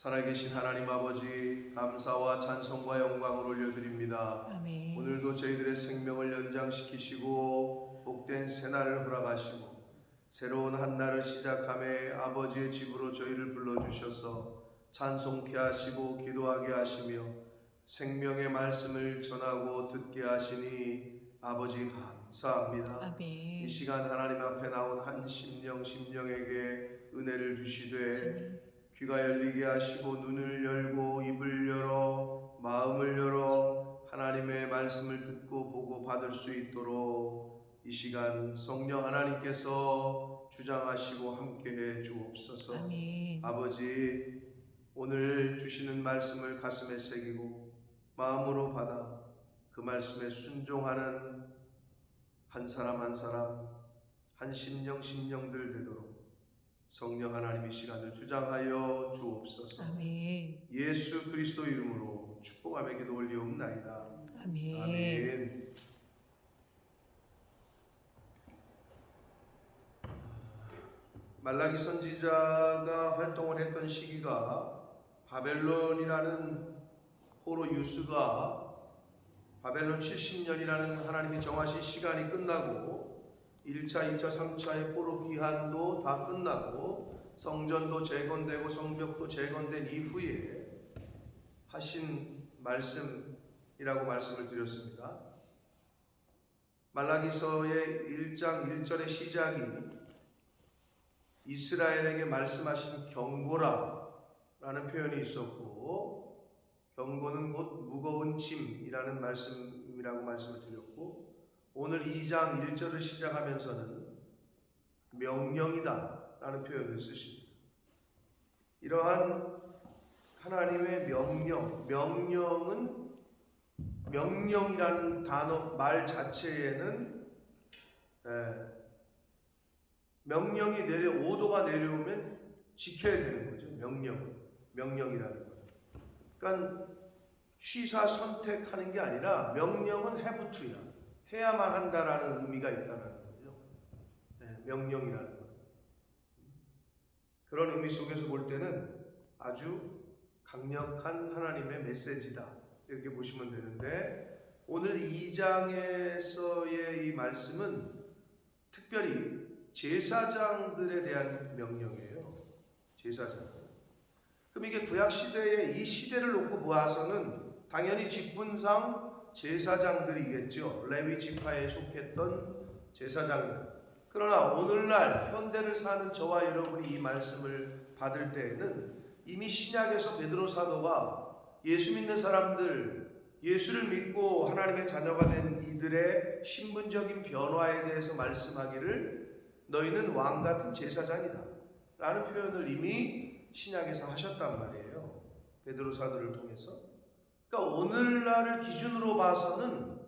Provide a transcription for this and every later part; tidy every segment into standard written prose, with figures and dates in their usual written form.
살아계신 하나님 아버지, 감사와 찬송과 영광을 올려드립니다. 아멘. 오늘도 저희들의 생명을 연장시키시고 복된 새날을 허락하시고 새로운 한 날을 시작함에 아버지의 집으로 저희를 불러주셔서 찬송케 하시고 기도하게 하시며 생명의 말씀을 전하고 듣게 하시니 아버지 감사합니다. 아멘. 이 시간 하나님 앞에 나온 한 심령에게 은혜를 주시되 귀가 열리게 하시고 눈을 열고 입을 열어 마음을 열어 하나님의 말씀을 듣고 보고 받을 수 있도록 이 시간 성령 하나님께서 주장하시고 함께해 주옵소서. 아멘. 아버지, 오늘 주시는 말씀을 가슴에 새기고 마음으로 받아 그 말씀에 순종하는 한 사람 한 심령들 되도록 성령 하나님의 시간을 주장하여 주옵소서. 아멘. 예수 그리스도 이름으로 축복하며 기도 올리옵나이다. 아멘. 아멘. 말라기 선지자가 활동을 했던 시기가 바벨론이라는 포로 유스가 바벨론 70년이라는 하나님이 정하신 시간이 끝나고 1차, 2차, 3차의 포로 기한도 다 끝나고 성전도 재건되고 성벽도 재건된 이후에 하신 말씀이라고 말씀을 드렸습니다. 말라기서의 1장 1절의 시작이 이스라엘에게 말씀하신 경고라라는 표현이 있었고, 경고는 곧 무거운 짐이라는 말씀이라고 말씀을 드렸고, 오늘 2장 1절을 시작하면서는 명령이다 라는 표현을 쓰십니다. 이러한 하나님의 명령은 명령이라는 단어 말 자체에는 명령이 오도가 내려오면 지켜야 되는 거죠. 명령이라는 거. 그러니까 취사 선택하는 게 아니라 명령은 have to야. 해야만 한다라는 의미가 있다는 거죠. 명령이라는 거. 그런 의미 속에서 볼 때는 아주 강력한 하나님의 메시지다 이렇게 보시면 되는데, 오늘 2장에서의 이 말씀은 특별히 제사장들에 대한 명령이에요. 제사장. 그럼 이게 구약시대의 이 시대를 놓고 보아서는 당연히 직분상 제사장들이겠죠. 레위 지파에 속했던 제사장들. 그러나 오늘날 현대를 사는 저와 여러분이 이 말씀을 받을 때에는 이미 신약에서 베드로 사도가 예수 믿는 사람들, 예수를 믿고 하나님의 자녀가 된 이들의 신분적인 변화에 대해서 말씀하기를 너희는 왕 같은 제사장이다 라는 표현을 이미 신약에서 하셨단 말이에요. 베드로 사도를 통해서. 그러니까 오늘날을 기준으로 봐서는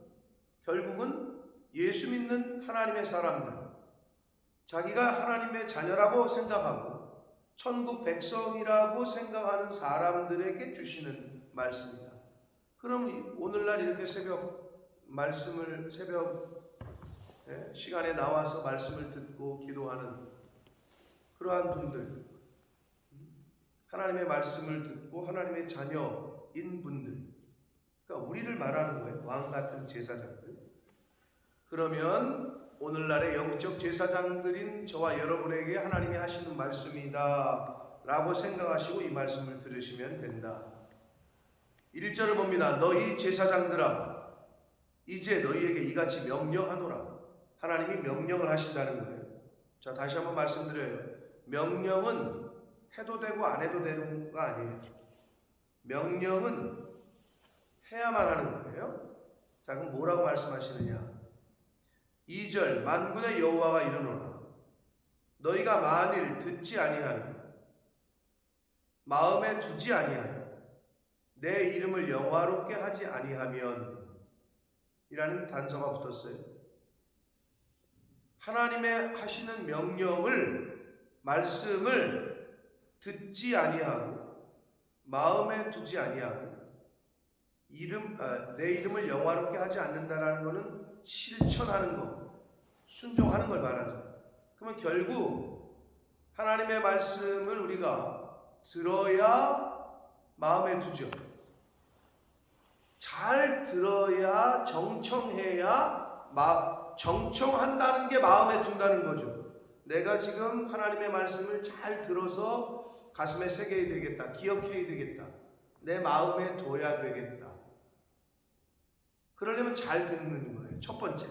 결국은 예수 믿는 하나님의 사람들, 자기가 하나님의 자녀라고 생각하고 천국 백성이라고 생각하는 사람들에게 주시는 말씀입니다. 그럼 오늘날 이렇게 새벽 시간에 나와서 말씀을 듣고 기도하는 그러한 분들, 하나님의 말씀을 듣고 하나님의 자녀인 분들, 그러니까 우리를 말하는 거예요. 왕 같은 제사장들. 그러면 오늘날의 영적 제사장들인 저와 여러분에게 하나님이 하시는 말씀이다 라고 생각하시고 이 말씀을 들으시면 된다. 1절을 봅니다. 너희 제사장들아, 이제 너희에게 이같이 명령하노라. 하나님이 명령을 하신다는 거예요. 자, 다시 한번 말씀드려요. 명령은 해도 되고 안 해도 되는 거 아니에요. 명령은 해야만 하는 거예요. 자, 그럼 뭐라고 말씀하시느냐? 2절, 만군의 여호와가 이르노라. 너희가 만일 듣지 아니하며 마음에 두지 아니하여 내 이름을 영화롭게 하지 아니하면, 이라는 단서가 붙었어요. 하나님의 하시는 말씀을 듣지 아니하고 마음에 두지 아니하고 내 이름을 영화롭게 하지 않는다라는 것은 실천하는 것, 순종하는 걸 말하죠. 그러면 결국 하나님의 말씀을 우리가 들어야 마음에 두죠. 잘 들어야 정청해야 정청한다는 게 마음에 둔다는 거죠. 내가 지금 하나님의 말씀을 잘 들어서 가슴에 새겨야 되겠다. 기억해야 되겠다. 내 마음에 둬야 되겠다. 그러려면 잘 듣는 거예요. 첫 번째.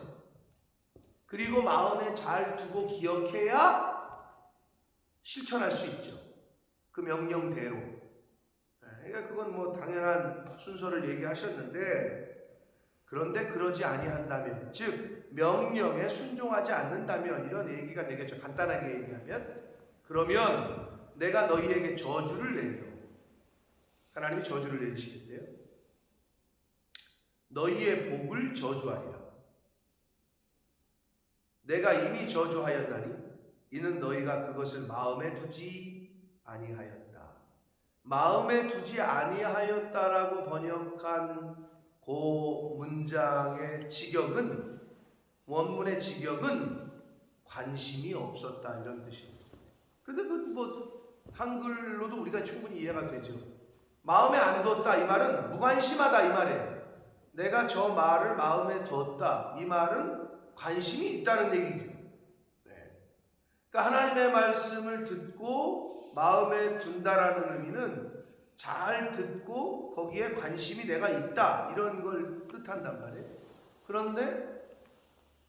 그리고 마음에 잘 두고 기억해야 실천할 수 있죠. 그 명령대로. 그러니까 그건 뭐 당연한 순서를 얘기하셨는데, 그런데 그러지 아니한다면, 즉 명령에 순종하지 않는다면 이런 얘기가 되겠죠. 간단하게 얘기하면, 그러면 내가 너희에게 저주를 내려. 하나님이 저주를 내리시겠대요. 너희의 복을 저주하리라. 내가 이미 저주하였나니 이는 너희가 그것을 마음에 두지 아니하였다. 마음에 두지 아니하였다라고 번역한 그 문장의 직역은, 원문의 직역은 관심이 없었다 이런 뜻입니다. 그런데 그 뭐 한글로도 우리가 충분히 이해가 되죠. 마음에 안 뒀다 이 말은 무관심하다 이 말이에요. 내가 저 말을 마음에 뒀다 이 말은 관심이 있다는 얘기죠. 그러니까 하나님의 말씀을 듣고 마음에 둔다라는 의미는 잘 듣고 거기에 관심이 내가 있다 이런 걸 뜻한단 말이에요. 그런데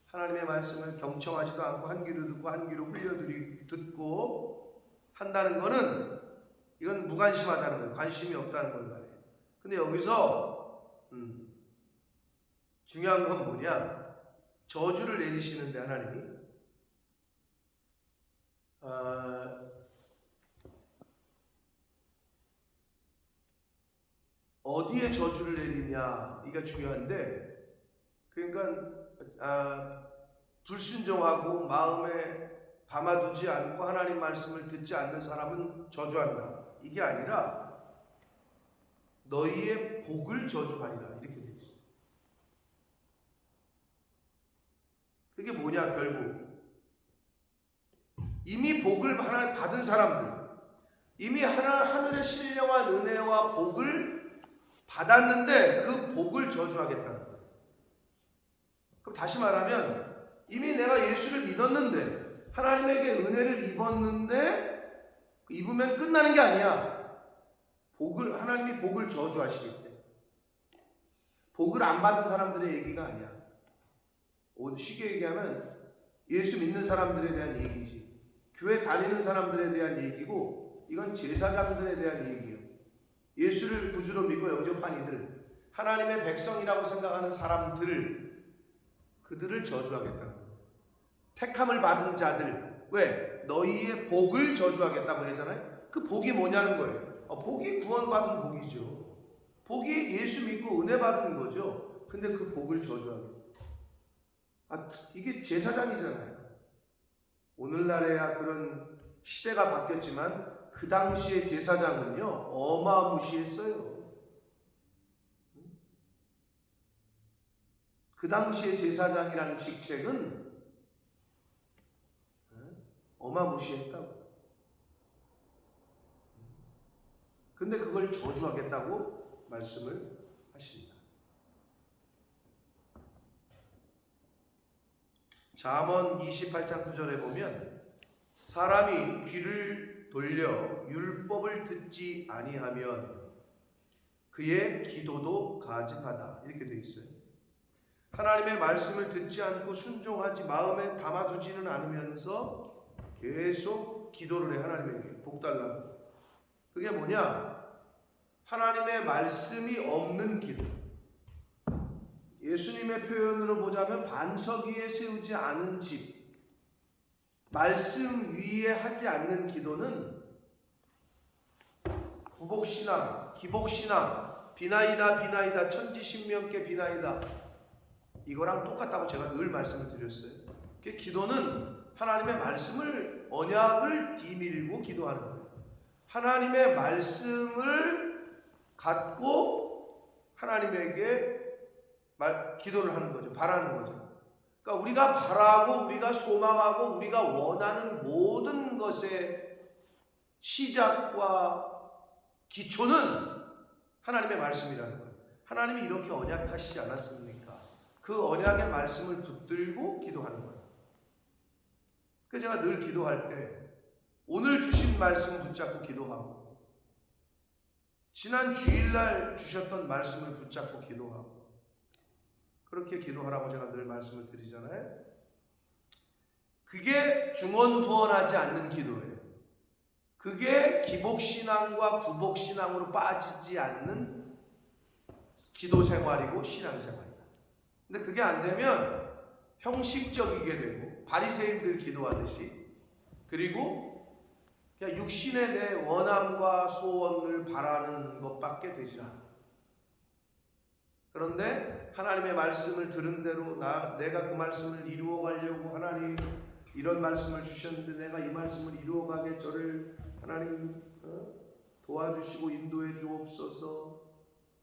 하나님의 말씀을 경청하지도 않고 한 귀로 듣고 한 귀로 흘려 듣고 한다는 거는 이건 무관심하다는 거예요. 관심이 없다는 걸 말이에요. 근데 여기서 중요한 건 뭐냐? 저주를 내리시는데 하나님이 어디에 저주를 내리냐 이게 중요한데, 그러니까 불순종하고 마음에 담아두지 않고 하나님 말씀을 듣지 않는 사람은 저주한다 이게 아니라 너희의 복을 저주하리라 이렇게 되어 있어요. 그게 뭐냐? 결국 이미 복을 받은 사람들, 이미 하늘의 신령한 은혜와 복을 받았는데 그 복을 저주하겠다는 거예요. 그럼 다시 말하면 이미 내가 예수를 믿었는데 하나님에게 은혜를 입으면 끝나는 게 아니야. 하나님이 복을 저주하시겠대. 복을 안 받은 사람들의 얘기가 아니야. 쉽게 얘기하면 예수 믿는 사람들에 대한 얘기지. 교회 다니는 사람들에 대한 얘기고, 이건 제사장들에 대한 얘기예요. 예수를 구주로 믿고 영접한 이들, 하나님의 백성이라고 생각하는 사람들을, 그들을 저주하겠다는 거예요. 택함을 받은 자들, 왜? 너희의 복을 저주하겠다고 하잖아요. 그 복이 뭐냐는 거예요. 복이 구원받은 복이죠. 복이 예수 믿고 은혜 받은 거죠. 근데 그 복을 저주하겠다. 이게 제사장이잖아요. 오늘날에야 그런 시대가 바뀌었지만 그 당시의 제사장은요 어마무시했어요. 그 당시의 제사장이라는 직책은 어마무시했다고. 근데 그걸 저주하겠다고 말씀을 하십니다. 잠언 28장 9절에 보면 사람이 귀를 돌려 율법을 듣지 아니하면 그의 기도도 가증하다 이렇게 되어 있어요. 하나님의 말씀을 듣지 않고 순종하지 마음에 담아두지는 않으면서 계속 기도를 해. 하나님에게 복 달라고. 그게 뭐냐? 하나님의 말씀이 없는 기도. 예수님의 표현으로 보자면 반석 위에 세우지 않은 집, 말씀 위에 하지 않는 기도는 구복신앙, 기복신앙, 비나이다 천지신명께 비나이다 이거랑 똑같다고 제가 늘 말씀을 드렸어요. 기도는 하나님의 말씀을, 언약을 뒤밀고 기도하는 거예요. 하나님의 말씀을 갖고 하나님에게 기도를 하는 거죠. 바라는 거죠. 그러니까 우리가 바라고 우리가 소망하고 우리가 원하는 모든 것의 시작과 기초는 하나님의 말씀이라는 거예요. 하나님이 이렇게 언약하시지 않았습니까? 그 언약의 말씀을 붙들고 기도하는 거예요. 그래서 제가 늘 기도할 때 오늘 주신 말씀 붙잡고 기도하고, 지난 주일날 주셨던 말씀을 붙잡고 기도하고, 그렇게 기도하라고 제가 늘 말씀을 드리잖아요. 그게 중언부언하지 않는 기도예요. 그게 기복신앙과 구복신앙으로 빠지지 않는 기도 생활이고 신앙생활이다. 근데 그게 안 되면 형식적이게 되고 바리새인들 기도하듯이, 그리고 그냥 육신의 내 원함과 소원을 바라는 것밖에 되지 않아. 그런데 하나님의 말씀을 들은 대로 내가 그 말씀을 이루어가려고, 하나님 이런 말씀을 주셨는데 내가 이 말씀을 이루어가게 저를 하나님 도와주시고 인도해 주옵소서.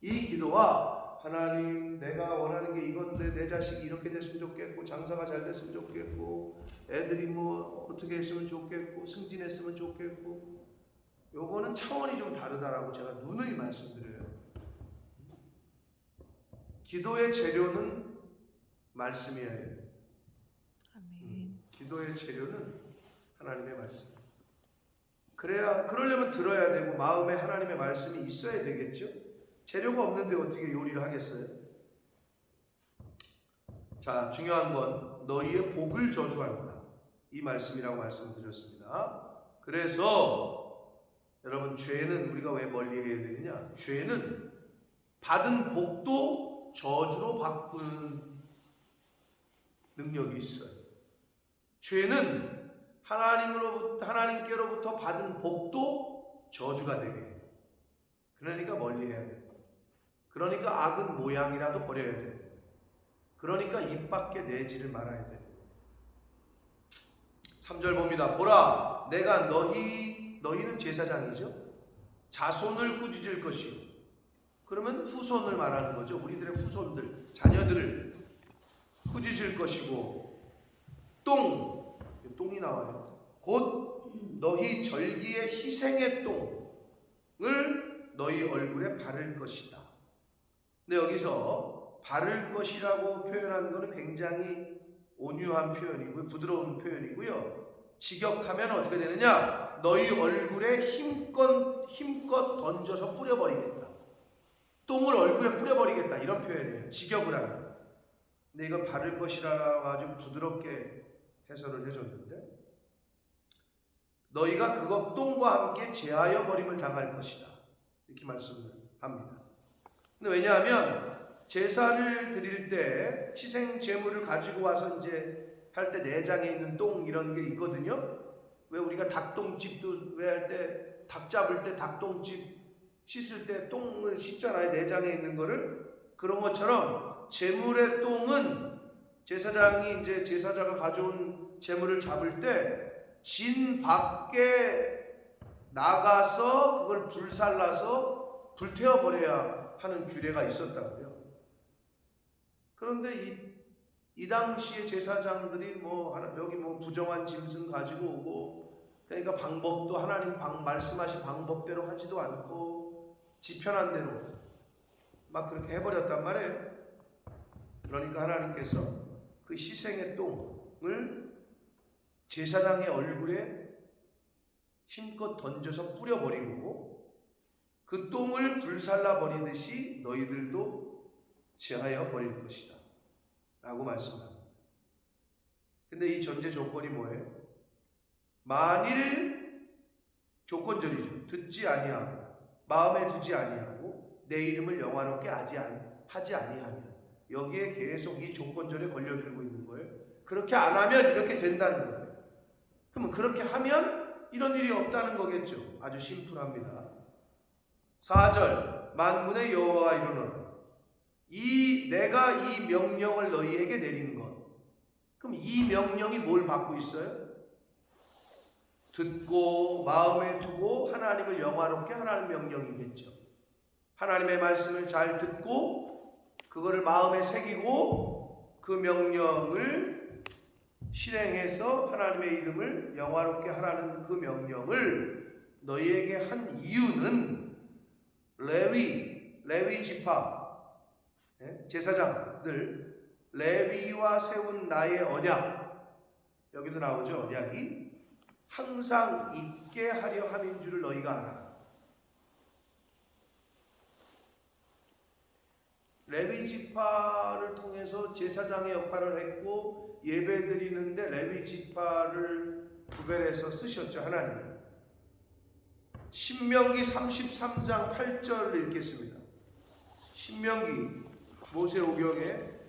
이 기도와 하나님 내가 원하는 게 이건데 내 자식이 이렇게 됐으면 좋겠고, 장사가 잘 됐으면 좋겠고, 애들이 뭐 어떻게 했으면 좋겠고, 승진했으면 좋겠고, 요거는 차원이 좀 다르다라고 제가 누누이 말씀드려요. 기도의 재료는 말씀이어야 해요. 아멘. 기도의 재료는 하나님의 말씀. 그러려면 들어야 되고 마음에 하나님의 말씀이 있어야 되겠죠. 재료가 없는데 어떻게 요리를 하겠어요? 자, 중요한 건 너희의 복을 저주한다, 이 말씀이라고 말씀드렸습니다. 그래서 여러분, 죄는 우리가 왜 멀리해야 되느냐? 죄는 받은 복도 저주로 바꾸는 능력이 있어요. 죄는 하나님께로부터 받은 복도 저주가 되게 해요. 그러니까 멀리해야 돼요. 그러니까 악은 모양이라도 버려야 돼요. 그러니까 입 밖에 내지를 말아야 돼요. 3절 봅니다. 보라, 내가 너희는 제사장이죠. 자손을 꾸짖을 것이요. 그러면 후손을 말하는 거죠. 우리들의 후손들, 자녀들을 꾸짖을 것이고, 똥이 나와요. 곧 너희 절기의 희생의 똥을 너희 얼굴에 바를 것이다. 근데 여기서 바를 것이라고 표현한 것은 굉장히 온유한 표현이고요, 부드러운 표현이고요. 직역하면 어떻게 되느냐? 너희 얼굴에 힘껏 던져서 뿌려버리겠다. 똥을 얼굴에 뿌려버리겠다, 이런 표현이에요, 직역을 하면. 근데 이건 바를 것이라고 아주 부드럽게 해설을 해줬는데, 너희가 그것 똥과 함께 제하여 버림을 당할 것이다, 이렇게 말씀을 합니다. 근데 왜냐하면 제사를 드릴 때 희생 제물을 가지고 와서 이제 할 때 내장에 있는 똥 이런 게 있거든요. 왜 우리가 닭똥집도 왜 할 때 닭 잡을 때 닭똥집 씻을 때 똥을 씻잖아요, 내장에 있는 거를. 그런 것처럼 제물의 똥은 제사장이 이제 제사자가 가져온 제물을 잡을 때 진 밖에 나가서 그걸 불살라서 불태워버려야 하는 규례가 있었다고요. 그런데 이 당시에 제사장들이 여기 부정한 짐승 가지고 오고, 그러니까 방법도 하나님 말씀하신 방법대로 하지도 않고 지 편한 대로 막 그렇게 해버렸단 말이에요. 그러니까 하나님께서 그 희생의 똥을 제사장의 얼굴에 힘껏 던져서 뿌려버리고, 그 똥을 불살라 버리듯이 너희들도 제하여 버릴 것이다 라고 말씀합니다. 근데 이 전제 조건이 뭐예요? 만일, 조건절이죠. 듣지 아니하고 마음에 두지 아니하고 내 이름을 영화롭게 하지 아니하면, 여기에 계속 이 조건절에 걸려들고 있는 거예요. 그렇게 안 하면 이렇게 된다는 거예요. 그러면 그렇게 하면 이런 일이 없다는 거겠죠. 아주 심플합니다. 4절, 만군의 여호와가 이르노라, 내가 이 명령을 너희에게 내린 것. 그럼 이 명령이 뭘 받고 있어요? 듣고 마음에 두고 하나님을 영화롭게 하라는 명령이겠죠. 하나님의 말씀을 잘 듣고 그거를 마음에 새기고 그 명령을 실행해서 하나님의 이름을 영화롭게 하라는 그 명령을 너희에게 한 이유는 레위 지파 제사장들 레위와 세운 나의 언약, 여기도 나오죠. 언약이 항상 있게 하려 함인 줄을 너희가 알아. 레위 지파를 통해서 제사장의 역할을 했고 예배 드리는데 레위 지파를 구별해서 쓰셨죠, 하나님이. 신명기 33장 8절을 읽겠습니다. 신명기, 모세오경의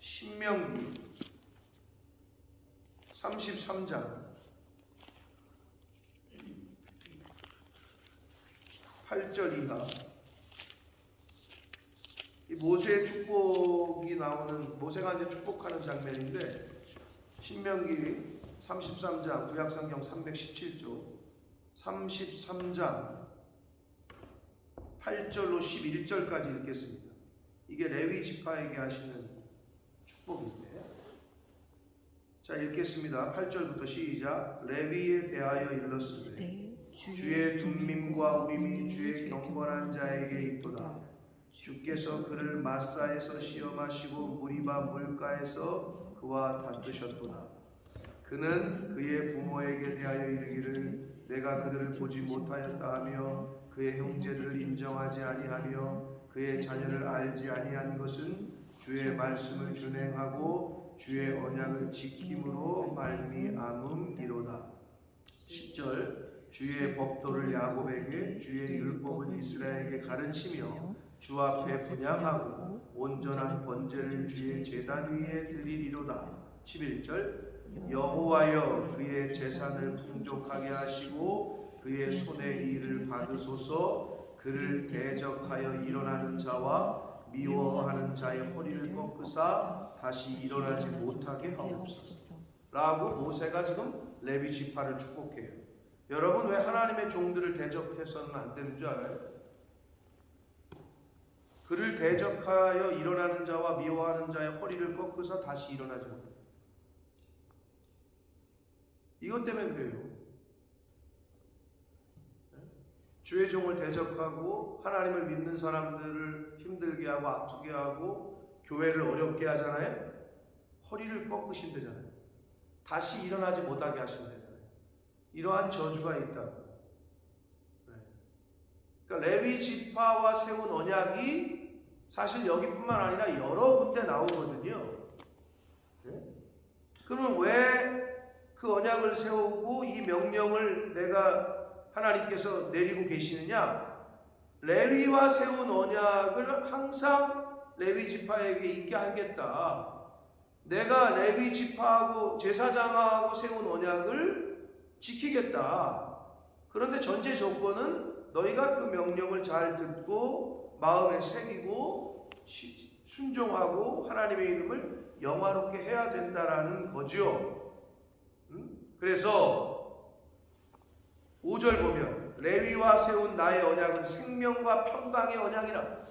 신명기 33장 8절 이하. 이 모세의 축복이 나오는, 모세가 이제 축복하는 장면인데, 신명기 33장 구약성경 317조 33장 8절로 11절까지 읽겠습니다. 이게 레위 지파에게 하시는 축복인데, 자 읽겠습니다. 8절부터 시작. 레위에 대하여 일렀으되 주의 둠밈과 우림이 주의 경건한 자에게 있도다. 주께서 그를 마사에서 시험하시고 무리바 물가에서 그와 다투셨도다. 그는 그의 부모에게 대하여 이르기를 내가 그들을 보지 못하였다 하며 그의 형제들을 인정하지 아니하며 그의 자녀를 알지 아니한 것은 주의 말씀을 준행하고 주의 언약을 지킴으로 말미암음이로다. 10절 주의 법도를 야곱에게 주의 율법을 이스라엘에게 가르치며 주 앞에 분향하고 온전한 번제를 주의 제단 위에 드리리로다. 11절 여호와여 그의 재산을 풍족하게 하시고 그의 손의 일을 받으소서. 그를 대적하여 일어나는 자와 미워하는 자의 허리를 꺾으사 다시 일어나지 못하게 하옵소서. 라고 모세가 지금 레위 지파를 축복해요. 여러분, 왜 하나님의 종들을 대적해서는 안 되는 줄 알아요? 그를 대적하여 일어나는 자와 미워하는 자의 허리를 꺾으사 다시 일어나지 못해. 이것 때문에 그래요. 주의 종을 대적하고 하나님을 믿는 사람들을 힘들게 하고 아프게 하고 교회를 어렵게 하잖아요. 허리를 꺾으신대잖아요. 다시 일어나지 못하게 하신대잖아요. 이러한 저주가 있다고. 그러니까 레위 지파와 세운 언약이 사실 여기뿐만 아니라 여러 군데 나오거든요. 그러면 왜 그 언약을 세우고 이 명령을 내가 하나님께서 내리고 계시느냐? 레위와 세운 언약을 항상 레위 지파에게 있게 하겠다. 내가 레위 지파하고 제사장하고 세운 언약을 지키겠다. 그런데 전제 조건은 너희가 그 명령을 잘 듣고 마음에 새기고 순종하고 하나님의 이름을 영화롭게 해야 된다라는 거죠. 그래서 5절 보면 레위와 세운 나의 언약은 생명과 평강의 언약이라.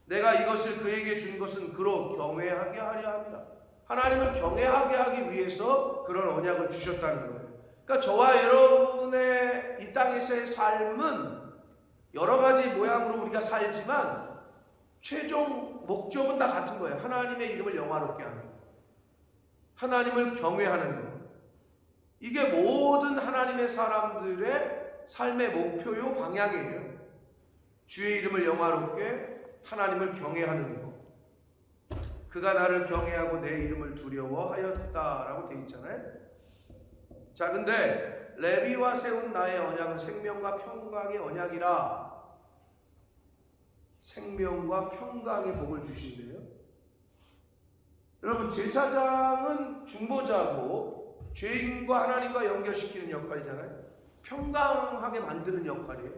내가 이것을 그에게 준 것은 그로 경외하게 하려 함이라. 하나님을 경외하게 하기 위해서 그런 언약을 주셨다는 거예요. 그러니까 저와 여러분의 이 땅에서의 삶은 여러 가지 모양으로 우리가 살지만 최종 목적은 다 같은 거예요. 하나님의 이름을 영화롭게 하는 거. 하나님을 경외하는 것. 이게 모든 하나님의 사람들의 삶의 목표요 방향이에요. 주의 이름을 영화롭게 하나님을 경외하는 것. 그가 나를 경외하고 내 이름을 두려워하였다라고 되어 있잖아요. 자, 근데 레위와 세운 나의 언약은 생명과 평강의 언약이라. 생명과 평강의 복을 주신대요. 여러분, 제사장은 중보자고 죄인과 하나님과 연결시키는 역할이잖아요. 평강하게 만드는 역할이에요.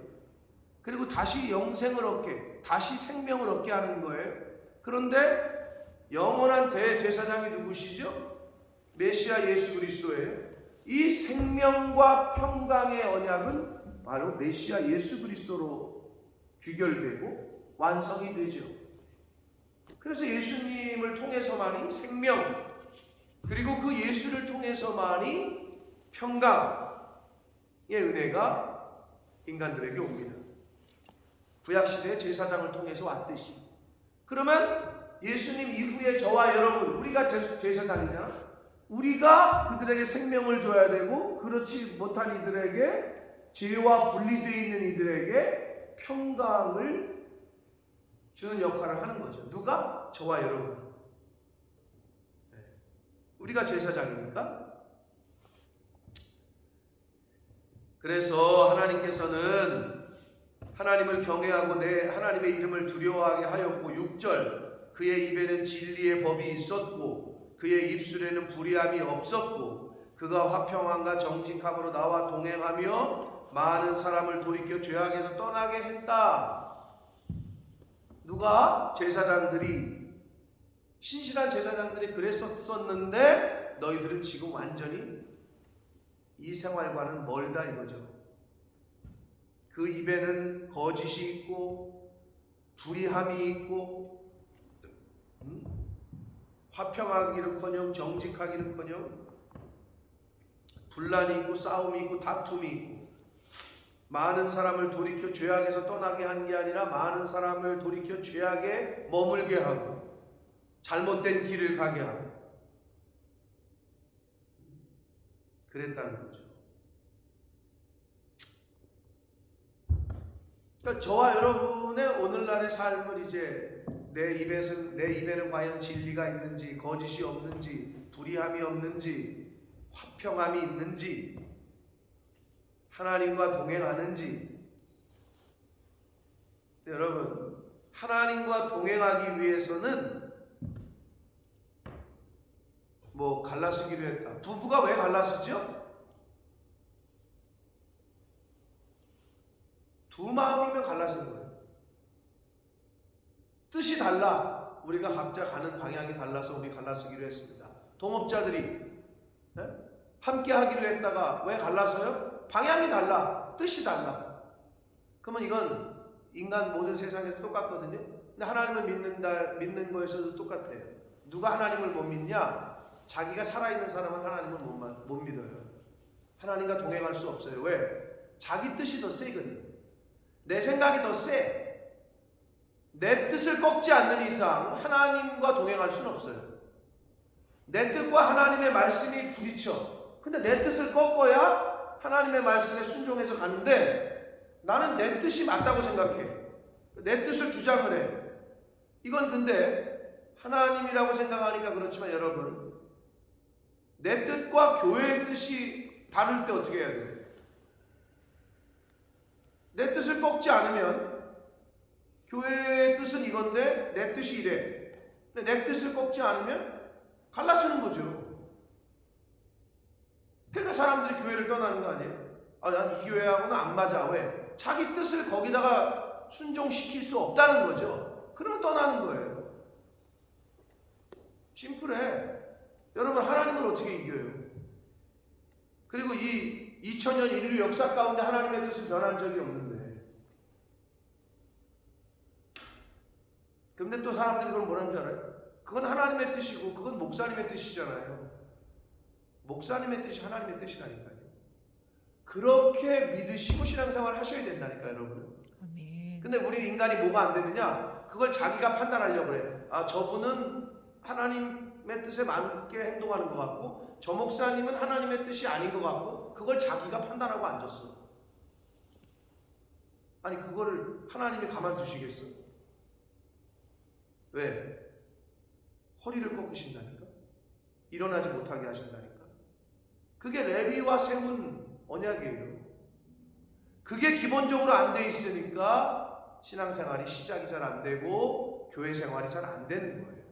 그리고 다시 영생을 얻게, 다시 생명을 얻게 하는 거예요. 그런데 영원한 대제사장이 누구시죠? 메시아 예수 그리스도예요. 이 생명과 평강의 언약은 바로 메시아 예수 그리스도로 귀결되고 완성이 되죠. 그래서 예수님을 통해서만이 생명, 그리고 그 예수를 통해서만이 평강의 은혜가 인간들에게 옵니다. 구약시대의 제사장을 통해서 왔듯이. 그러면 예수님 이후에 저와 여러분, 우리가 제사장이잖아. 우리가 그들에게 생명을 줘야 되고, 그렇지 못한 이들에게, 죄와 분리되어 있는 이들에게 평강을 주는 역할을 하는 거죠. 누가? 저와 여러분. 우리가 제사장이니까. 그래서 하나님께서는 하나님을 경외하고 내 하나님의 이름을 두려워하게 하였고, 6절 그의 입에는 진리의 법이 있었고 그의 입술에는 불의함이 없었고 그가 화평함과 정직함으로 나와 동행하며 많은 사람을 돌이켜 죄악에서 떠나게 했다. 누가? 제사장들이, 신실한 제사장들이 그랬었는데 너희들은 지금 완전히 이 생활과는 멀다 이거죠. 그 입에는 거짓이 있고 불의함이 있고 화평하기는커녕 정직하기는커녕 분란이 있고 싸움이 있고 다툼이 있고 많은 사람을 돌이켜 죄악에서 떠나게 하는 게 아니라 많은 사람을 돌이켜 죄악에 머물게 하고 잘못된 길을 가게 하고 그랬다는 거죠. 그러니까 저와 여러분의 오늘날의 삶을 이제 내 입에는 과연 진리가 있는지, 거짓이 없는지, 불의함이 없는지, 화평함이 있는지, 하나님과 동행하는지. 여러분, 하나님과 동행하기 위해서는 갈라서기로 했다. 부부가 왜 갈라서죠? 두 마음이면 갈라서는 거예요. 뜻이 달라. 우리가 각자 가는 방향이 달라서 우리 갈라서기로 했습니다. 동업자들이 함께 하기로 했다가 왜 갈라서요? 방향이 달라. 뜻이 달라. 그러면 이건 인간 모든 세상에서 똑같거든요. 근데 하나님을 믿는 거에서도 똑같아요. 누가 하나님을 못 믿냐? 자기가 살아있는 사람은 하나님을 못 믿어요. 하나님과 동행할 수 없어요. 왜? 자기 뜻이 더 세거든요. 내 생각이 더 세. 내 뜻을 꺾지 않는 이상 하나님과 동행할 수는 없어요. 내 뜻과 하나님의 말씀이 부딪혀. 근데 내 뜻을 꺾어야 하나님의 말씀에 순종해서 가는데 나는 내 뜻이 맞다고 생각해. 내 뜻을 주장을 해. 이건 근데 하나님이라고 생각하니까 그렇지만 여러분, 내 뜻과 교회의 뜻이 다를 때 어떻게 해야 돼요? 내 뜻을 꺾지 않으면 교회의 뜻은 이건데 내 뜻이 이래. 근데 내 뜻을 꺾지 않으면 갈라서는 거죠. 그러니까 사람들이 교회를 떠나는 거 아니에요? 난 이 교회하고는 안 맞아. 왜? 자기 뜻을 거기다가 순종시킬 수 없다는 거죠. 그러면 떠나는 거예요. 심플해. 여러분, 하나님을 어떻게 이겨요? 그리고 이 2000년 인류 역사 가운데 하나님의 뜻은 변한 적이 없는데. 근데 또 사람들이 그걸 뭐라는 줄 알아요? 그건 하나님의 뜻이고 그건 목사님의 뜻이잖아요. 목사님의 뜻이 하나님의 뜻이라니까요. 그렇게 믿으시고 신앙생활을 하셔야 된다니까요, 여러분은. 아멘. 근데 우리 인간이 뭐가 안 되느냐? 그걸 자기가 판단하려고 그래. 저분은 하나님의 뜻에 맞게 행동하는 것 같고 저 목사님은 하나님의 뜻이 아닌 것 같고 그걸 자기가 판단하고 앉았어. 아니 그거를 하나님이 가만두시겠어? 왜? 허리를 꺾으신다니까? 일어나지 못하게 하신다니까? 그게 레위와 세운 언약이에요. 그게 기본적으로 안 돼 있으니까 신앙생활이 시작이 잘 안 되고 교회 생활이 잘 안 되는 거예요.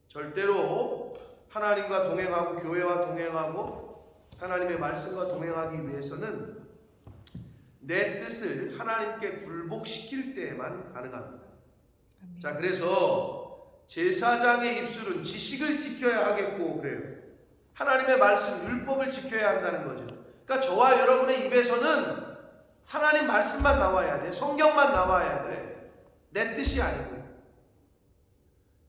절대로 하나님과 동행하고 교회와 동행하고 하나님의 말씀과 동행하기 위해서는 내 뜻을 하나님께 굴복시킬 때에만 가능합니다. 아멘. 자, 그래서 제사장의 입술은 지식을 지켜야 하겠고 그래요. 하나님의 말씀, 율법을 지켜야 한다는 거죠. 그러니까 저와 여러분의 입에서는 하나님 말씀만 나와야 돼. 성경만 나와야 돼. 내 뜻이 아니고.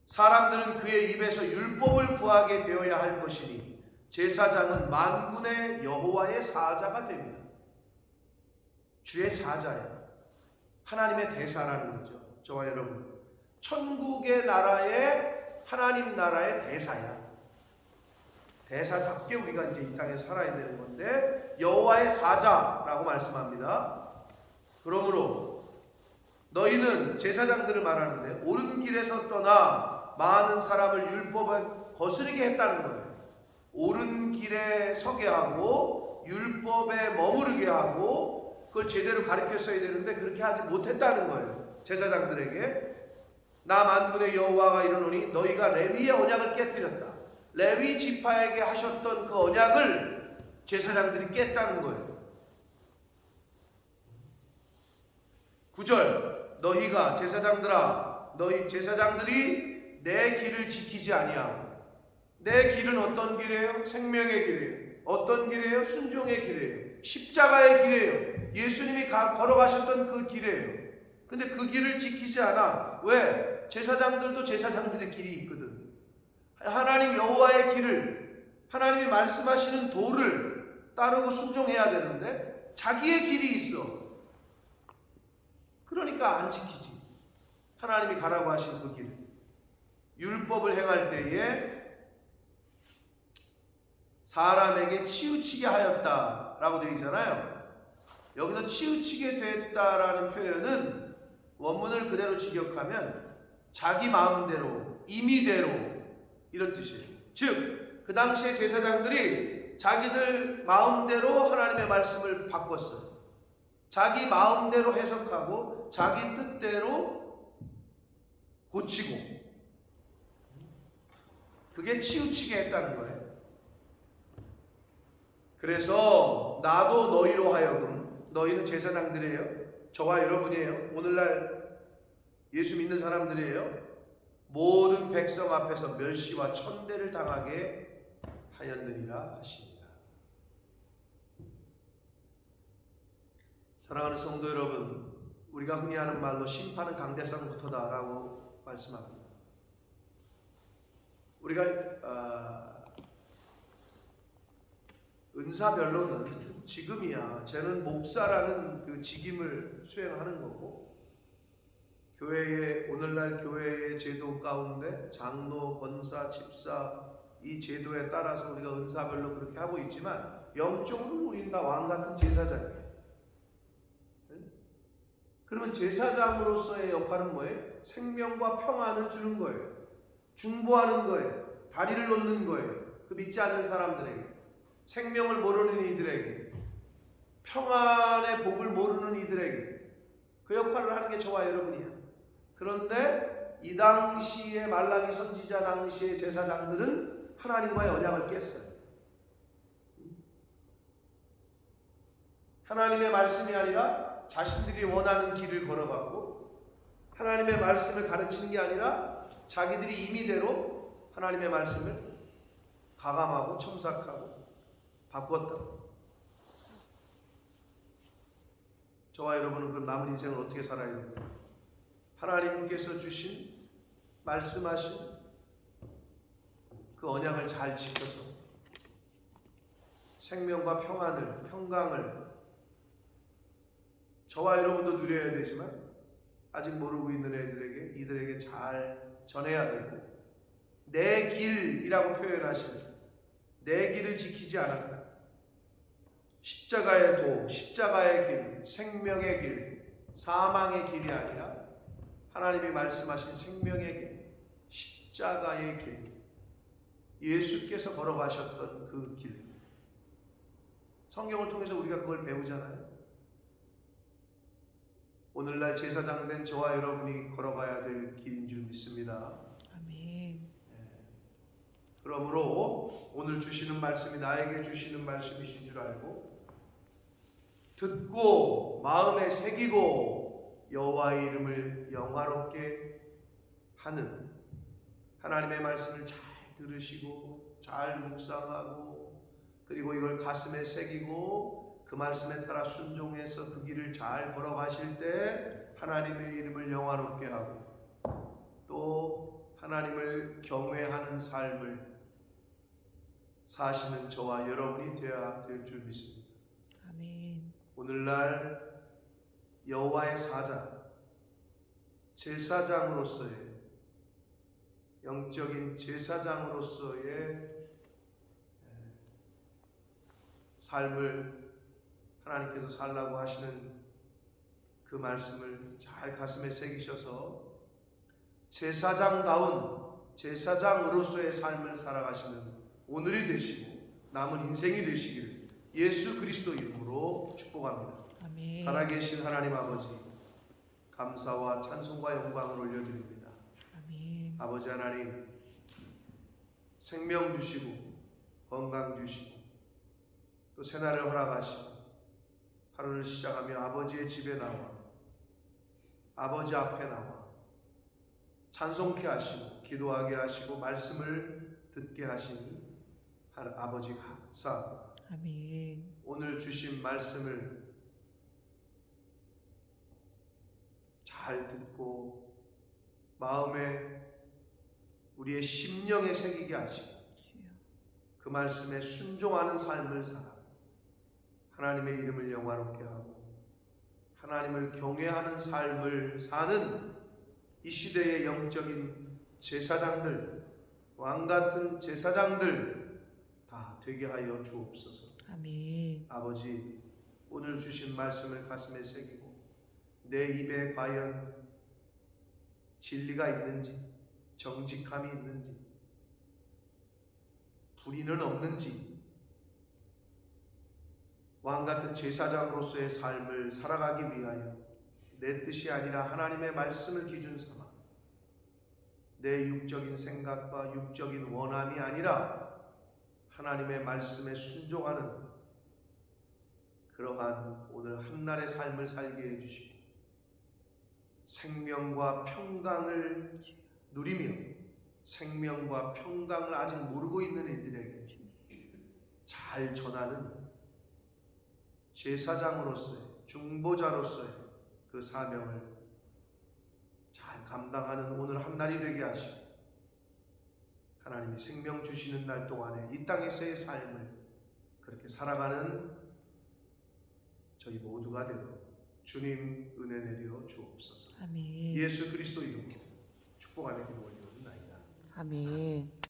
사람들은 그의 입에서 율법을 구하게 되어야 할 것이니 제사장은 만군의 여호와의 사자가 됩니다. 주의 사자야. 하나님의 대사라는 거죠. 저와 여러분, 천국의 나라의 하나님 나라의 대사야. 대사답게 우리가 이제 이 땅에 살아야 되는 건데, 여호와의 사자라고 말씀합니다. 그러므로 너희는, 제사장들을 말하는데, 옳은 길에서 떠나 많은 사람을 율법에 거스르게 했다는 거예요. 옳은 길에 서게 하고 율법에 머무르게 하고 그걸 제대로 가르쳤어야 되는데 그렇게 하지 못했다는 거예요. 제사장들에게. 나 만군의 여호와가 이르노니 너희가 레위의 언약을 깨뜨렸다. 레위 지파에게 하셨던 그 언약을 제사장들이 깼다는 거예요. 9절, 너희가 제사장들아, 너희 제사장들이 내 길을 지키지 아니하고. 내 길은 어떤 길이에요? 생명의 길이에요. 어떤 길이에요? 순종의 길이에요. 십자가의 길이에요. 예수님이 걸어가셨던 그 길이에요. 근데 그 길을 지키지 않아. 왜? 제사장들도 제사장들의 길이 있거든. 하나님 여호와의 길을, 하나님이 말씀하시는 도를 따르고 순종해야 되는데 자기의 길이 있어. 그러니까 안 지키지. 하나님이 가라고 하신 그 길. 율법을 행할 때에 사람에게 치우치게 하였다라고 되어 있잖아요. 여기서 치우치게 됐다라는 표현은 원문을 그대로 직역하면 자기 마음대로, 임의대로 이런 뜻이에요. 즉, 그 당시에 제사장들이 자기들 마음대로 하나님의 말씀을 바꿨어요. 자기 마음대로 해석하고 자기 뜻대로 고치고, 그게 치우치게 했다는 거예요. 그래서 나도 너희로 하여금, 너희는 제사장들이에요. 저와 여러분이에요. 오늘날 예수 믿는 사람들이에요. 모든 백성 앞에서 멸시와 천대를 당하게 하였느니라 하십니다. 사랑하는 성도 여러분, 우리가 흔히 하는 말로 심판은 강대상부터다라고 말씀합니다. 우리가 은사별로는 지금이야 쟤는 목사라는 그 직임을 수행하는 거고, 교회의, 오늘날 교회의 제도 가운데 장로, 권사, 집사 이 제도에 따라서 우리가 은사별로 그렇게 하고 있지만 영적으로는 우리는 다 왕같은 제사장이에요. 그러면 제사장으로서의 역할은 뭐예요? 생명과 평안을 주는 거예요. 중보하는 거예요. 다리를 놓는 거예요. 그 믿지 않는 사람들에게, 생명을 모르는 이들에게, 평안의 복을 모르는 이들에게 그 역할을 하는 게 저와 여러분이야. 그런데 이 당시에 말라기 선지자 당시의 제사장들은 하나님과의 언약을 깼어요. 하나님의 말씀이 아니라 자신들이 원하는 길을 걸어갔고, 하나님의 말씀을 가르치는 게 아니라 자기들이 임의대로 하나님의 말씀을 가감하고 첨삭하고 바꿨다. 저와 여러분은 그럼 남은 인생을 어떻게 살아야 됩니까? 하나님께서 주신, 말씀하신 그 언약을 잘 지켜서 생명과 평안을, 평강을 저와 여러분도 누려야 되지만 아직 모르고 있는 애들에게, 이들에게 잘 전해야 되고, 내 길이라고 표현하시는, 내 길을 지키지 않았다. 십자가의 도, 십자가의 길, 생명의 길, 사망의 길이 아니라 하나님이 말씀하신 생명의 길, 십자가의 길, 예수께서 걸어가셨던 그 길. 성경을 통해서 우리가 그걸 배우잖아요. 오늘날 제사장 된 저와 여러분이 걸어가야 될 길인 줄 믿습니다. 아멘. 그러므로 오늘 주시는 말씀이 나에게 주시는 말씀이신 줄 알고 듣고 마음에 새기고 여호와의 이름을 영화롭게 하는, 하나님의 말씀을 잘 들으시고 잘 묵상하고 그리고 이걸 가슴에 새기고 그 말씀에 따라 순종해서 그 길을 잘 걸어가실 때 하나님의 이름을 영화롭게 하고 또 하나님을 경외하는 삶을 사시는 저와 여러분이 되어야 될 줄 믿습니다. 아멘. 오늘날 여호와의 사자, 제사장으로서의 영적인 제사장으로서의 삶을 하나님께서 살라고 하시는 그 말씀을 잘 가슴에 새기셔서 제사장다운 제사장으로서의 삶을 살아가시는 오늘이 되시고 남은 인생이 되시기를 예수 그리스도 이름으로 축복합니다. 아멘. 살아계신 하나님 아버지, 감사와 찬송과 영광을 올려드립니다. 아멘. 아버지 하나님, 생명 주시고 건강 주시고 또 새날을 허락하시고 하루를 시작하며 아버지의 집에 나와 아버지 앞에 나와 찬송케 하시고 기도하게 하시고 말씀을 듣게 하시니 아버지 감사합니다. 아멘. 오늘 주신 말씀을 잘 듣고 마음에 우리의 심령에 새기게 하시고 주여. 그 말씀에 순종하는 삶을 살아 하나님의 이름을 영화롭게 하고 하나님을 경외하는 삶을 사는 이 시대의 영적인 제사장들, 왕같은 제사장들 다 되게 하여 주옵소서. 아멘. 아버지, 오늘 주신 말씀을 가슴에 새기고 내 입에 과연 진리가 있는지, 정직함이 있는지, 불의는 없는지, 왕같은 제사장으로서의 삶을 살아가기 위하여 내 뜻이 아니라 하나님의 말씀을 기준 삼아 내 육적인 생각과 육적인 원함이 아니라 하나님의 말씀에 순종하는 그러한 오늘 한날의 삶을 살게 해주시고 생명과 평강을 누리며 생명과 평강을 아직 모르고 있는 이들에게 잘 전하는 제사장으로서의 중보자로서의 그 사명을 잘 감당하는 오늘 한날이 되게 하시고 하나님이 생명 주시는 날 동안에 이 땅에서의 삶을 그렇게 살아가는 저희 모두가 되도록 주님 은혜 내려 주옵소서. 아멘. 예수 그리스도 이름으로 축복하며 기도 올리옵나이다. 아멘.